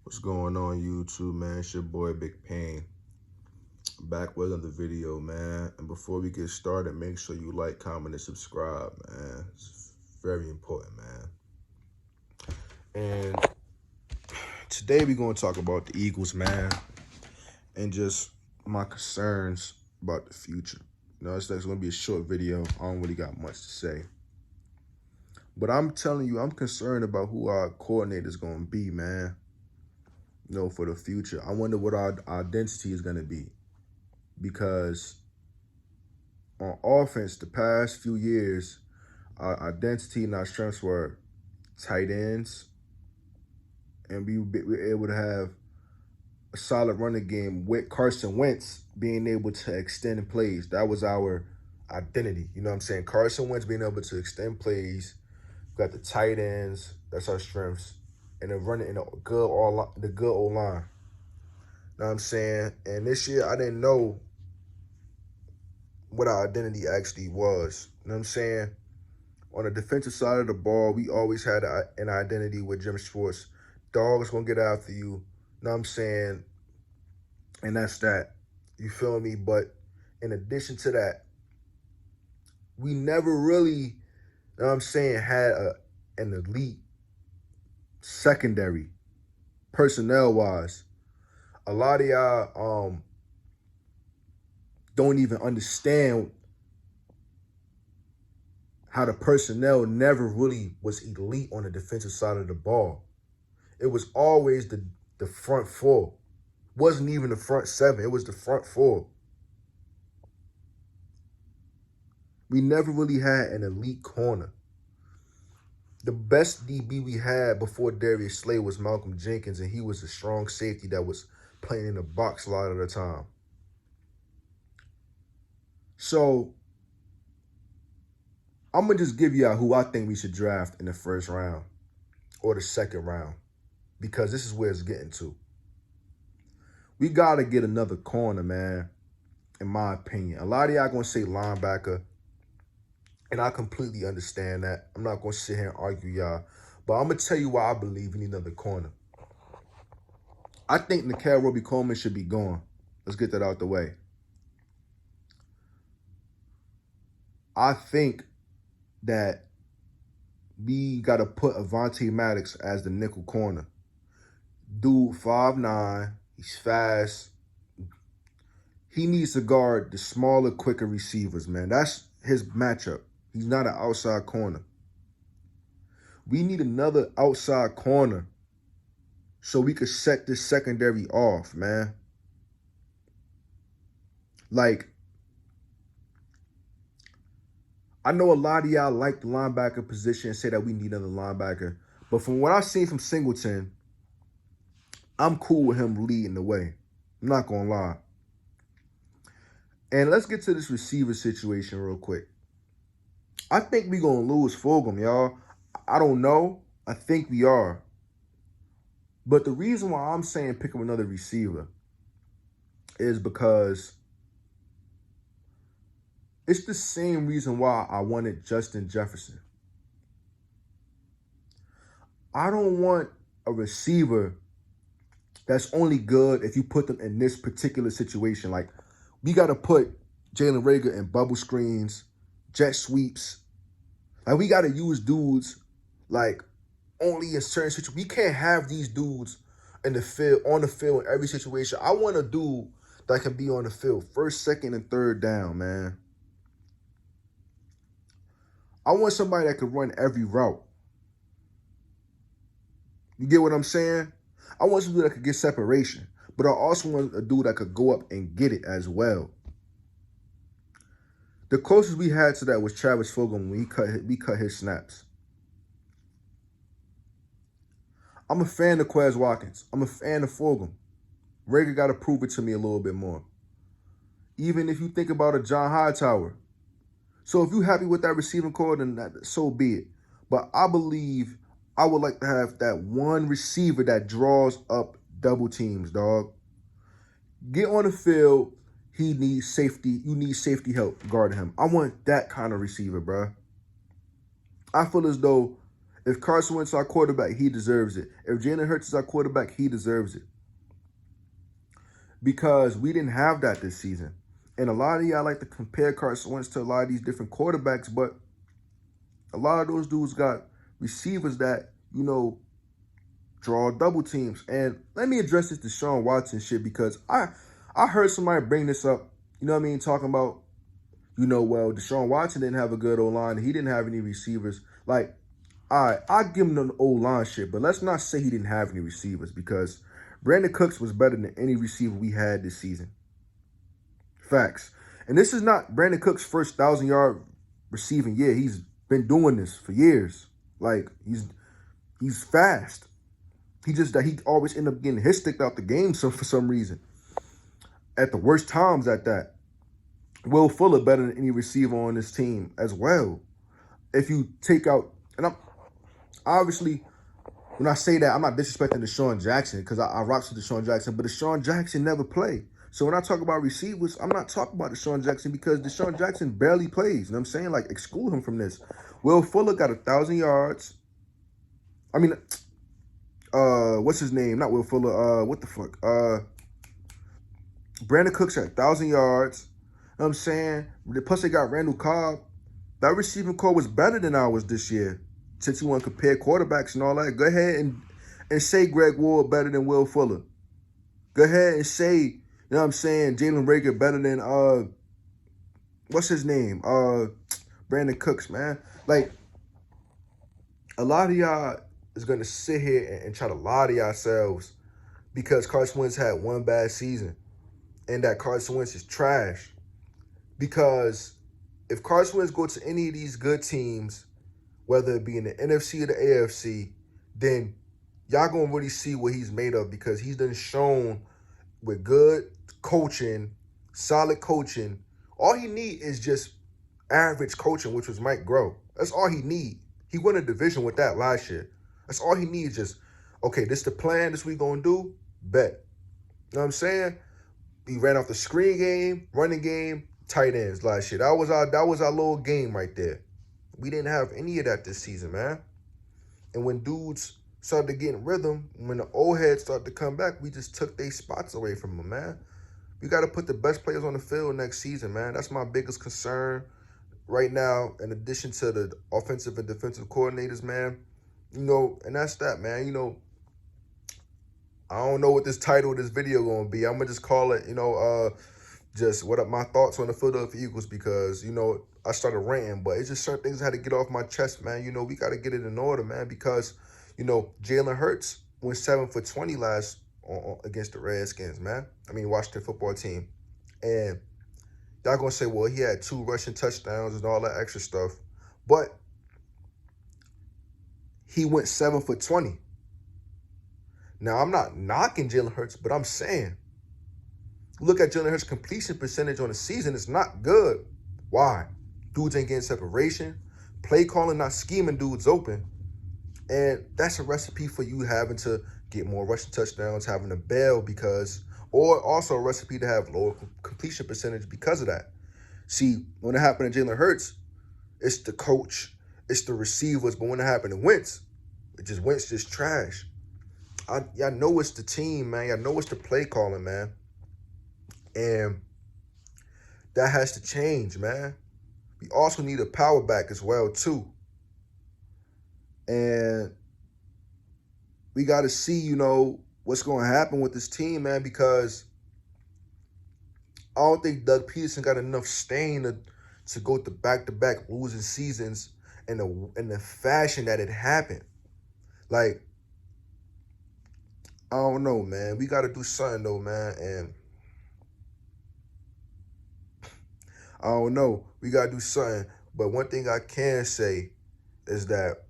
What's going on YouTube, man? It's your boy Big Pain. Back with another video, man. And before we get started, make sure you like, comment, and subscribe, man. It's very important, man. And today we're going to talk about the Eagles, man. And just my concerns about the future. It's going to be a short video. I don't really got much to say. But I'm telling you, I'm concerned about who our coordinator is going to be, man. For the future. I wonder what our identity is going to be. Because on offense, the past few years, our identity and our strengths were tight ends, and we were able to have a solid running game with Carson Wentz being able to extend plays. That was our identity. You know what I'm saying? Carson Wentz being able to extend plays. We got the tight ends. That's our strengths. And then running in the good O-line. You know what I'm saying? And this year, I didn't know what our identity actually was. You know what I'm saying? On the defensive side of the ball, we always had an identity with Jim Schwartz. Dog's going to get after you. You know what I'm saying? And that's that. You feel me? But in addition to that, we never really, you know what I'm saying, had an elite secondary, personnel-wise. A lot of y'all don't even understand how the personnel never really was elite on the defensive side of the ball. It was always the front four. It wasn't even the front seven. It was the front four. We never really had an elite corner. The best DB we had before Darius Slay was Malcolm Jenkins, and he was a strong safety that was playing in the box a lot of the time. So I'm going to just give y'all who I think we should draft in the first round or the second round, because this is where it's getting to. We got to get another corner, man, in my opinion. A lot of y'all going to say linebacker, and I completely understand that. I'm not going to sit here and argue y'all, but I'm going to tell you why I believe we need another corner. I think Nickell Robey-Coleman should be gone. Let's get that out the way. I think that we got to put Avonte Maddox as the nickel corner. Dude, 5'9", he's fast. He needs to guard the smaller, quicker receivers, man. That's his matchup. He's not an outside corner. We need another outside corner so we could set this secondary off, man. Like, I know a lot of y'all like the linebacker position and say that we need another linebacker. But from what I've seen from Singleton, I'm cool with him leading the way. I'm not going to lie. And let's get to this receiver situation real quick. I think we're going to lose Fulgham, y'all. I don't know. I think we are. But the reason why I'm saying pick up another receiver is because it's the same reason why I wanted Justin Jefferson. I don't want a receiver that's only good if you put them in this particular situation. Like, we got to put Jalen Reagor in bubble screens, jet sweeps. Like, we got to use dudes, like, only in certain situations. We can't have these dudes in the field, on the field in every situation. I want a dude that can be on the field first, second, and third down, man. I want somebody that can run every route. You get what I'm saying? I want somebody that could get separation, but I also want a dude that could go up and get it as well. The closest we had to that was Travis Fulgham when we cut his snaps. I'm a fan of Quez Watkins. I'm a fan of Fulgham. Reagor got to prove it to me a little bit more. Even if you think about a John Hightower. So if you're happy with that receiving core, then so be it. But I believe I would like to have that one receiver that draws up double teams, dog. Get on the field. He needs safety. You need safety help guarding him. I want that kind of receiver, bro. I feel as though If Carson Wentz is our quarterback, he deserves it. If Jalen Hurts is our quarterback, he deserves it. Because we didn't have that this season. And a lot of y'all like to compare Carson Wentz to a lot of these different quarterbacks, but a lot of those dudes got receivers that, you know, draw double teams. And let me address this Deshaun Watson shit, because I heard somebody bring this up, you know what I mean, talking about, you know, well, Deshaun Watson didn't have a good O-line. He didn't have any receivers. Like, all right, I give him the O-line shit, but let's not say he didn't have any receivers, because Brandon Cooks was better than any receiver we had this season. Facts. And this is not Brandon Cooks' first 1,000-yard receiving year. He's been doing this for years. Like, he's fast. He always end up getting his stick out the game for some reason. At the worst times at that. Will Fuller better than any receiver on this team as well. If you take out, and I'm obviously, when I say that, I'm not disrespecting Deshaun Jackson, because I rock with Deshaun Jackson, but Deshaun Jackson never played. So when I talk about receivers, I'm not talking about Deshaun Jackson, because Deshaun Jackson barely plays. You know what I'm saying? Like, exclude him from this. Will Fuller got 1,000 yards. I mean, what's his name? Not Will Fuller. What the fuck? Brandon Cooks had 1,000 yards. You know what I'm saying? Plus they got Randall Cobb. That receiving core was better than ours this year. Since you want to compare quarterbacks and all that, go ahead and say Greg Ward better than Will Fuller. Go ahead and say, you know what I'm saying, Jalen Reagor better than what's his name? Brandon Cooks, man. Like, a lot of y'all is gonna sit here and try to lie to yourselves because Carson Wentz had one bad season and that Carson Wentz is trash. Because if Carson Wentz go to any of these good teams, whether it be in the NFC or the AFC, then y'all gonna really see what he's made of, because he's done shown with good coaching, solid coaching. All he need is just average coaching, which was Mike Groh. That's all he need. He won a division with that last year. That's all he needs. Just, okay, this the plan, this we gonna do, bet. You know what I'm saying? He ran off the screen game, running game, tight ends last year. That was our little game right there. We didn't have any of that this season, man. And when dudes started getting rhythm, when the old heads started to come back, we just took their spots away from them, man. We got to put the best players on the field next season, man. That's my biggest concern right now, in addition to the offensive and defensive coordinators, man. You know, and that's that, man. You know, I don't know what this title of this video going to be. I'm going to just call it, you know, just what up my thoughts on the Philadelphia Eagles, because, you know, I started ranting, but it's just certain things I had to get off my chest, man. You know, we got to get it in order, man, because, you know, Jalen Hurts went 7 for 20 against the Redskins, man. I mean, Washington football team. And y'all going to say, well, he had 2 rushing touchdowns and all that extra stuff. But he went 7 for 20. Now, I'm not knocking Jalen Hurts, but I'm saying, look at Jalen Hurts' completion percentage on the season. It's not good. Why? Dudes ain't getting separation. Play calling, not scheming dudes open. And that's a recipe for you having to get more rushing touchdowns, having to bail because, or also a recipe to have lower completion percentage because of that. See, when it happened to Jalen Hurts, it's the coach, it's the receivers. But when it happened to Wentz just trash. Y'all know it's the team, man. Y'all know it's the play calling, man. And that has to change, man. We also need a power back as well, too. And we got to see, you know, what's going to happen with this team, man, because I don't think Doug Peterson got enough stain to go to back-to-back losing seasons in the fashion that it happened. Like, I don't know, man. We got to do something, though, man. And I don't know. We got to do something. But one thing I can say is that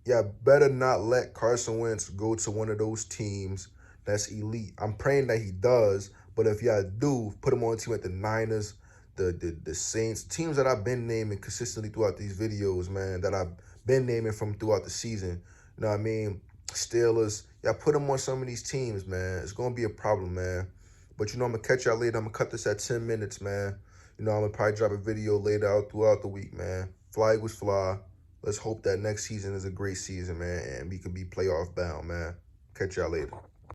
y'all better not let Carson Wentz go to one of those teams that's elite. I'm praying that he does. But if y'all do, put him on a team like the Niners, the Saints, teams that I've been naming consistently throughout these videos, man, that I've been naming from throughout the season. You know what I mean? Steelers. Y'all put him on some of these teams, man. It's going to be a problem, man. But, you know, I'm going to catch y'all later. I'm going to cut this at 10 minutes, man. You know, I'm going to probably drop a video later out throughout the week, man. Fly Eagles fly. Let's hope that next season is a great season, man, and we can be playoff bound, man. Catch y'all later.